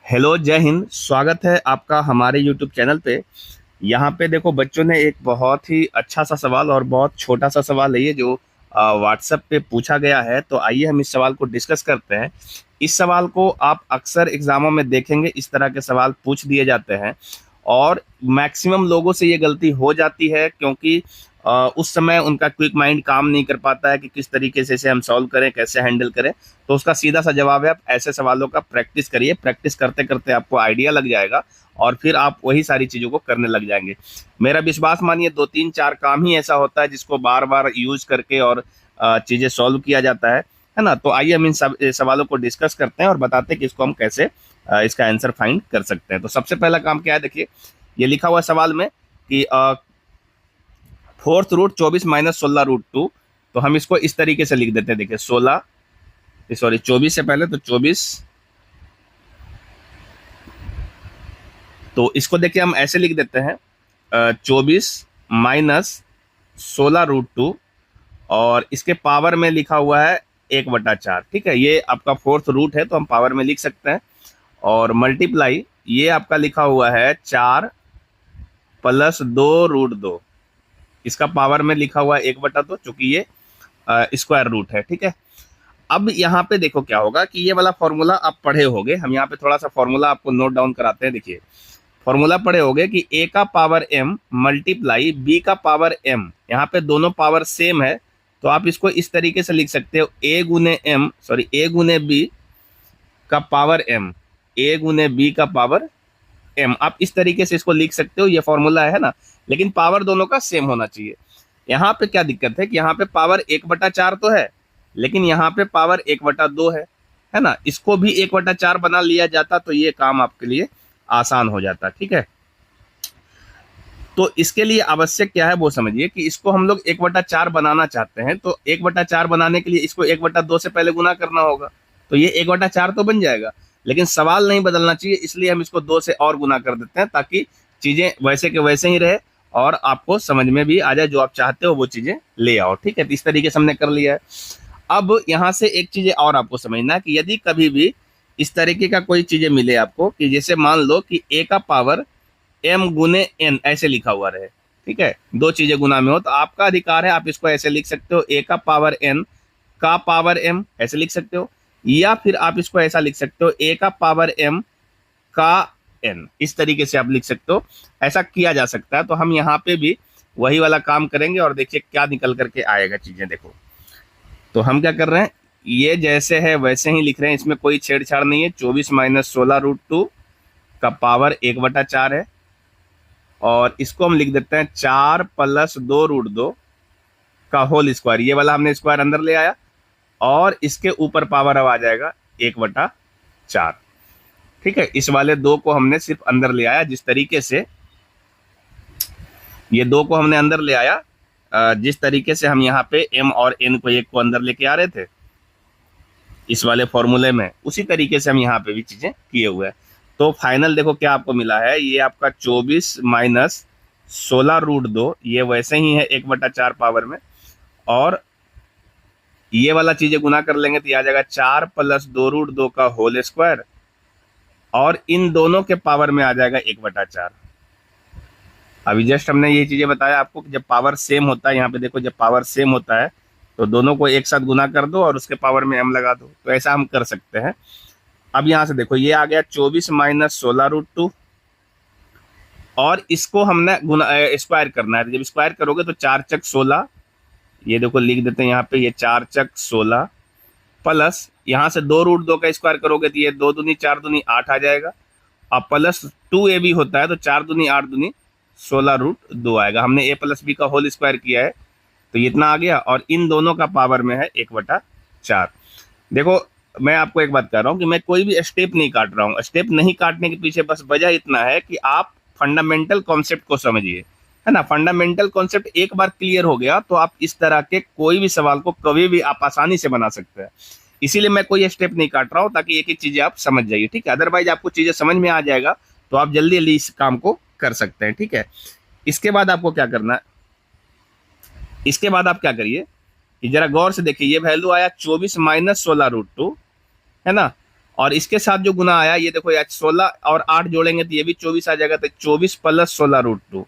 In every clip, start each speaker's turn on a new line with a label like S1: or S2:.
S1: Hello, जय हिंद। स्वागत है आपका हमारे यूट्यूब चैनल पे। यहाँ पे देखो, बच्चों ने एक बहुत ही अच्छा सा सवाल और बहुत छोटा सा सवाल है ये जो व्हाट्सएप पे पूछा गया है। तो आइए हम इस सवाल को डिस्कस करते हैं। इस सवाल को आप अक्सर एग्जामों में देखेंगे, इस तरह के सवाल पूछ दिए जाते हैं और मैक्सिमम लोगों से ये गलती हो जाती है क्योंकि उस समय उनका क्विक माइंड काम नहीं कर पाता है कि किस तरीके से इसे हम सॉल्व करें, कैसे हैंडल करें। तो उसका सीधा सा जवाब है, आप ऐसे सवालों का प्रैक्टिस करिए। प्रैक्टिस करते करते आपको आइडिया लग जाएगा और फिर आप वही सारी चीज़ों को करने लग जाएंगे। मेरा विश्वास मानिए, 2 3 4 काम ही ऐसा होता है जिसको बार बार यूज करके और चीज़ें सॉल्व किया जाता है ना। तो आइए हम इन सब सवालों को डिस्कस करते हैं और बताते हैं कि इसको हम कैसे इसका आंसर फाइंड कर सकते हैं। तो सबसे पहला काम क्या है, देखिए ये लिखा हुआ सवाल में कि फोर्थ रूट 24 माइनस 16 रूट 2। तो हम इसको इस तरीके से लिख देते हैं। देखिए 16, सॉरी 24 से पहले तो 24। तो इसको देखिए हम ऐसे लिख देते हैं 24 माइनस 16 रूट 2 और इसके पावर में लिखा हुआ है 1/4। ठीक है, ये आपका फोर्थ रूट है तो हम पावर में लिख सकते हैं। और मल्टीप्लाई ये आपका लिखा हुआ है 4 प्लस 2 रूट 2। इसका पावर में लिखा हुआ है 1/2 चूंकि ये स्क्वायर रूट है। ठीक है, अब यहाँ पे देखो क्या होगा कि ये वाला फॉर्मूला आप पढ़े होगे। हम यहाँ पे थोड़ा सा फॉर्मूला आपको नोट डाउन कराते हैं। देखिए फॉर्मूला पढ़े होगे कि a का पावर m मल्टीप्लाई b का पावर m। यहाँ पे दोनों पावर सेम है तो आप इसको इस तरीके से लिख सकते हो a गुने b का पावर m, a गुने b का पावर m। आप इस तरीके से इसको लिख सकते हो, ये फॉर्मूला है ना। लेकिन पावर दोनों का सेम होना चाहिए। यहाँ पे क्या दिक्कत है कि यहाँ पे पावर 1/4 तो है लेकिन यहाँ पे पावर 1/2 है ना। इसको भी 1/4 बना लिया जाता तो ये काम आपके लिए आसान हो जाता। ठीक है, तो इसके लिए आवश्यक क्या है वो समझिए कि इसको हम लोग 1/4 बनाना चाहते हैं। तो 1/4 बनाने के लिए इसको 1/2 से पहले गुना करना होगा। तो ये 1/4 तो बन जाएगा लेकिन सवाल नहीं बदलना चाहिए, इसलिए हम इसको 2 से और गुना कर देते हैं ताकि चीजें वैसे के वैसे ही रहे और आपको समझ में भी आ जाए, जो आप चाहते हो वो चीजें ले आओ। ठीक है, तो इस तरीके से हमने कर लिया है। अब यहाँ से एक चीजें और आपको समझना है कि यदि कभी भी इस तरीके का कोई चीजें मिले आपको कि जैसे मान लो कि a का पावर m गुने n ऐसे लिखा हुआ रहे। ठीक है, दो चीजें गुना में हो तो आपका अधिकार है, आप इसको ऐसे लिख सकते हो a का पावर n का पावर m ऐसे लिख सकते हो, या फिर आप इसको ऐसा लिख सकते हो a का पावर m का n। इस तरीके से आप लिख सकते हो, ऐसा किया जा सकता है। तो हम यहाँ पे भी वही वाला काम करेंगे और देखिए क्या निकल करके आएगा चीजें। देखो तो हम क्या कर रहे हैं, ये जैसे है वैसे ही लिख रहे हैं, इसमें कोई छेड़छाड़ नहीं है। 24 माइनस 16 रूट 2 का पावर 1/4 है और इसको हम लिख देते हैं 4 प्लस 2 रूट 2 का होल स्क्वायर। ये वाला हमने स्क्वायर अंदर ले आया और इसके ऊपर पावर अब आ जाएगा 1/4। ठीक है, इस वाले 2 को हमने सिर्फ अंदर ले आया जिस तरीके से, ये 2 को हमने अंदर ले आया जिस तरीके से हम यहाँ पे m और n को एक को अंदर लेके आ रहे थे इस वाले फॉर्मूले में, उसी तरीके से हम यहाँ पे भी चीजें किए हुए हैं। तो फाइनल देखो क्या आपको मिला है, ये आपका 24 माइनस 16 रूट 2, ये वैसे ही है 1/4 पावर में, और ये वाला चीजें गुना कर लेंगे तो ये आ जाएगा 4 प्लस 2 रूट 2 का होल स्क्वायर और इन दोनों के पावर में आ जाएगा 1/4। अभी जस्ट हमने ये चीजें बताया आपको कि जब पावर सेम होता है, यहाँ पे देखो जब पावर सेम होता है तो दोनों को एक साथ गुना कर दो और उसके पावर में m लगा दो। तो ऐसा हम कर सकते हैं। अब यहाँ से देखो ये आ गया 24 माइनस 16 रूट 2 और इसको हमने गुना स्क्वायर करना है। जब स्क्वायर करोगे तो 4 चक 16, ये देखो लिख देते हैं यहाँ पे, ये 4 चक 16 प्लस यहाँ से 2 रूट 2 का स्क्वायर करोगे तो ये 2 दूनी 4 दूनी 8 आ जाएगा और प्लस 2ab होता है तो 4 दूनी 8 दूनी 16 रूट 2 आएगा। हमने a प्लस बी का होल स्क्वायर किया है तो इतना आ गया और इन दोनों का पावर में है 1/4। देखो मैं आपको एक बात कर रहा हूँ कि मैं कोई भी स्टेप नहीं काट रहा हूँ। स्टेप नहीं काटने के पीछे बस वजह इतना है कि आप फंडामेंटल कॉन्सेप्ट को समझिए, है ना। फंडामेंटल कॉन्सेप्ट एक बार क्लियर हो गया तो आप इस तरह के कोई भी सवाल को कभी भी आप आसानी से बना सकते हैं। इसीलिए मैं कोई स्टेप नहीं काट रहा हूँ ताकि एक एक चीजें आप समझ जाइए। ठीक है, अदरवाइज आपको चीजें समझ में आ जाएगा तो आप जल्दी जल्दी इस काम को कर सकते हैं। ठीक है, इसके बाद आपको क्या करना है, इसके बाद आप क्या करिए कि जरा गौर से देखिए, ये वैल्यू आया 24 माइनस 16 रूट 2, है ना। और इसके साथ जो गुना आया ये देखो, यार 16 और 8 जोड़ेंगे तो ये भी 24 आ जाएगा, तो 24 प्लस 16√2।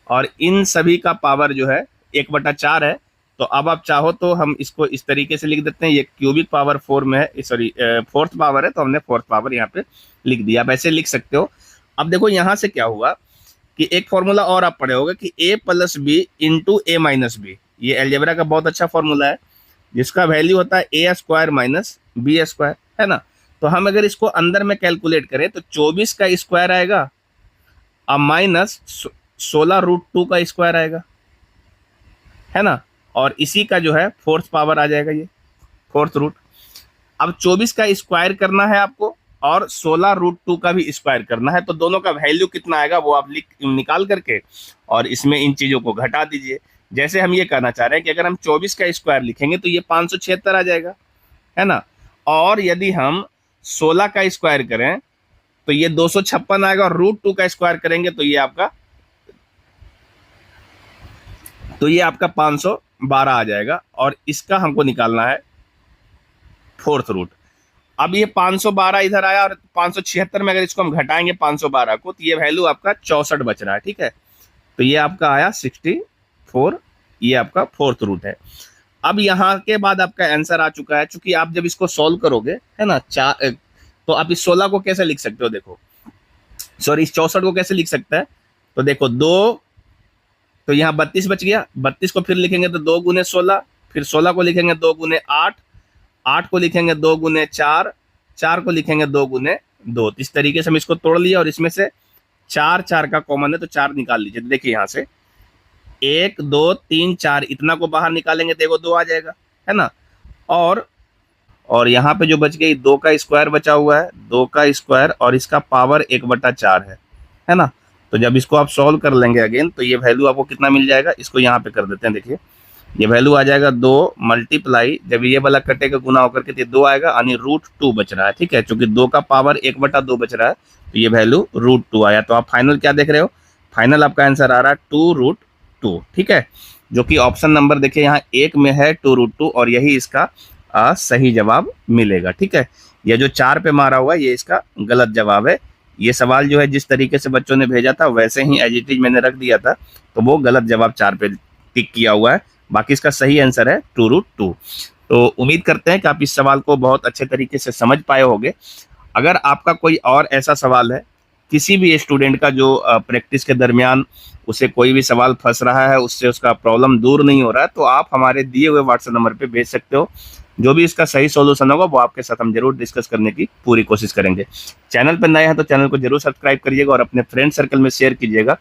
S1: और इन सभी का पावर जो है 1/4 है। तो अब आप चाहो तो हम इसको इस तरीके से लिख देते हैं, ये क्यूबिक पावर 4 में है, सॉरी फोर्थ पावर है, तो हमने फोर्थ पावर यहाँ पे लिख दिया। आप ऐसे लिख सकते हो। अब देखो यहाँ से क्या हुआ कि एक फॉर्मूला और आप पढ़े होगे कि a plus B into A minus B. ये अलजेब्रा का बहुत अच्छा फॉर्मूला है, जिसका वैल्यू होता है A square minus B square, है ना। तो हम अगर इसको अंदर में कैलकुलेट करें तो 24 का स्क्वायर आएगा अब माइनस 16√2 का स्क्वायर आएगा, है ना। और इसी का जो है फोर्थ पावर आ जाएगा, ये फोर्थ रूट। अब 24 का स्क्वायर करना है आपको और 16√2 का भी स्क्वायर करना है, तो दोनों का वैल्यू कितना आएगा वो आप निकाल करके और इसमें इन चीजों को घटा दीजिए। जैसे हम ये कहना चाह रहे हैं कि अगर हम 24 का स्क्वायर लिखेंगे तो ये 576 आ जाएगा, है ना। और यदि हम 16 का स्क्वायर करें तो ये 256 आएगा, और √2 का स्क्वायर करेंगे तो ये आपका 512 आ जाएगा। और इसका हमको निकालना है फोर्थ रूट। अब ये 512 इधर आया और 576 में अगर इसको हम घटाएंगे 512 को तो ये वैल्यू आपका 64 बच रहा है, ठीक है। तो ये आपका आया 64, ये आपका फोर्थ रूट है। अब यहाँ के बाद आपका आंसर आ चुका है। चूंकि आप जब इसको सॉल्व करोगे, है ना, तो आप इस 16 को कैसे लिख सकते हो, देखो सॉरी इस 64 को कैसे लिख सकते हैं, तो देखो 2, तो यहाँ 32 बच गया, 32 को फिर लिखेंगे तो 2 गुने 16, फिर 16 को लिखेंगे 2 गुने 8, 8 को लिखेंगे 2 गुने 4, 4 को लिखेंगे 2 गुने 2। इस तरीके से हम इसको तोड़ लिया और इसमें से 4 4 का कॉमन है तो 4 निकाल लीजिए। तो देखिए यहाँ से 1 2 3 4 इतना को बाहर निकालेंगे तो देखो 2 आ जाएगा, है ना। और यहाँ पे जो बच गई 2 का स्क्वायर बचा हुआ है, 2 का स्क्वायर और इसका पावर 1/4 है ना। तो जब इसको आप सॉल्व कर लेंगे अगेन तो ये वैल्यू आपको कितना मिल जाएगा, इसको यहाँ पे कर देते हैं। देखिए ये वैल्यू आ जाएगा 2 मल्टीप्लाई, जब ये वाला कटेगा गुना होकर के 2 आएगा, यानी √2 बच रहा है, ठीक है। चूंकि 2 का पावर 1/2 बच रहा है तो ये वैल्यू √2 आया। तो आप फाइनल क्या देख रहे हो, फाइनल आपका आंसर आ रहा है 2√2, ठीक है। जो कि ऑप्शन नंबर देखिए यहाँ 1 में है 2√2, और यही इसका सही जवाब मिलेगा, ठीक है। ये जो 4 पे मारा हुआ है ये इसका गलत जवाब है। ये सवाल जो है जिस तरीके से बच्चों ने भेजा था वैसे ही एज इट इज मैंने रख दिया था, तो वो गलत जवाब 4 पे टिक किया हुआ है। बाकी इसका सही आंसर है 2√2। तो उम्मीद करते हैं कि आप इस सवाल को बहुत अच्छे तरीके से समझ पाए होंगे। अगर आपका कोई और ऐसा सवाल है, किसी भी स्टूडेंट का जो प्रैक्टिस के दरमियान उसे कोई भी सवाल फंस रहा है, उससे उसका प्रॉब्लम दूर नहीं हो रहा है, तो आप हमारे दिए हुए व्हाट्सएप नंबर पे भेज सकते हो। जो भी इसका सही सॉल्यूशन होगा वो आपके साथ हम जरूर डिस्कस करने की पूरी कोशिश करेंगे। चैनल पर नए हैं तो चैनल को जरूर सब्सक्राइब करिएगा और अपने फ्रेंड सर्कल में शेयर कीजिएगा,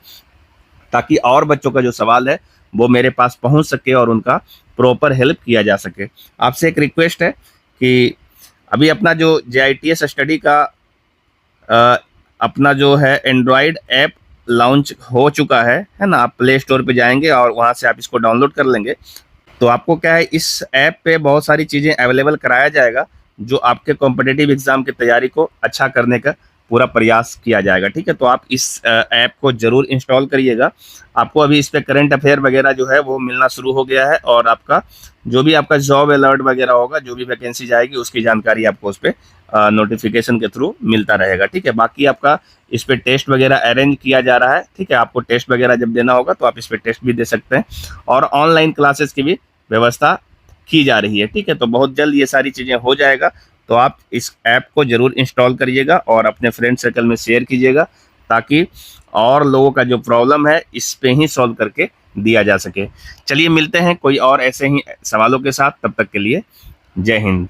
S1: ताकि और बच्चों का जो सवाल है वो मेरे पास पहुंच सके और उनका प्रॉपर हेल्प किया जा सके। आपसे एक रिक्वेस्ट है कि अभी अपना जो JITS स्टडी का अपना जो है एंड्रॉयड ऐप लॉन्च हो चुका है ना। आप प्ले स्टोर पे जाएंगे और वहाँ से आप इसको डाउनलोड कर लेंगे। तो आपको क्या है, इस ऐप पे बहुत सारी चीज़ें अवेलेबल कराया जाएगा जो आपके कॉम्पिटिटिव एग्जाम की तैयारी को अच्छा करने का पूरा प्रयास किया जाएगा, ठीक है। तो आप इस ऐप को जरूर इंस्टॉल करिएगा। आपको अभी इस पे करंट अफेयर वगैरह जो है वो मिलना शुरू हो गया है, और आपका जो भी आपका जॉब अलर्ट वगैरह होगा, जो भी वैकेंसी जाएगी उसकी जानकारी आपको उस पर नोटिफिकेशन के थ्रू मिलता रहेगा, ठीक है। बाकी आपका इस पे टेस्ट वगैरह अरेंज किया जा रहा है, ठीक है। आपको टेस्ट वगैरह जब देना होगा तो आप इस पे टेस्ट भी दे सकते हैं, और ऑनलाइन क्लासेस की भी व्यवस्था की जा रही है, ठीक है। तो बहुत जल्द ये सारी चीज़ें हो जाएगा। तो आप इस ऐप को जरूर इंस्टॉल करिएगा और अपने फ्रेंड सर्कल में शेयर कीजिएगा, ताकि और लोगों का जो प्रॉब्लम है इस पे ही सॉल्व करके दिया जा सके। चलिए मिलते हैं कोई और ऐसे ही सवालों के साथ, तब तक के लिए जय हिंद।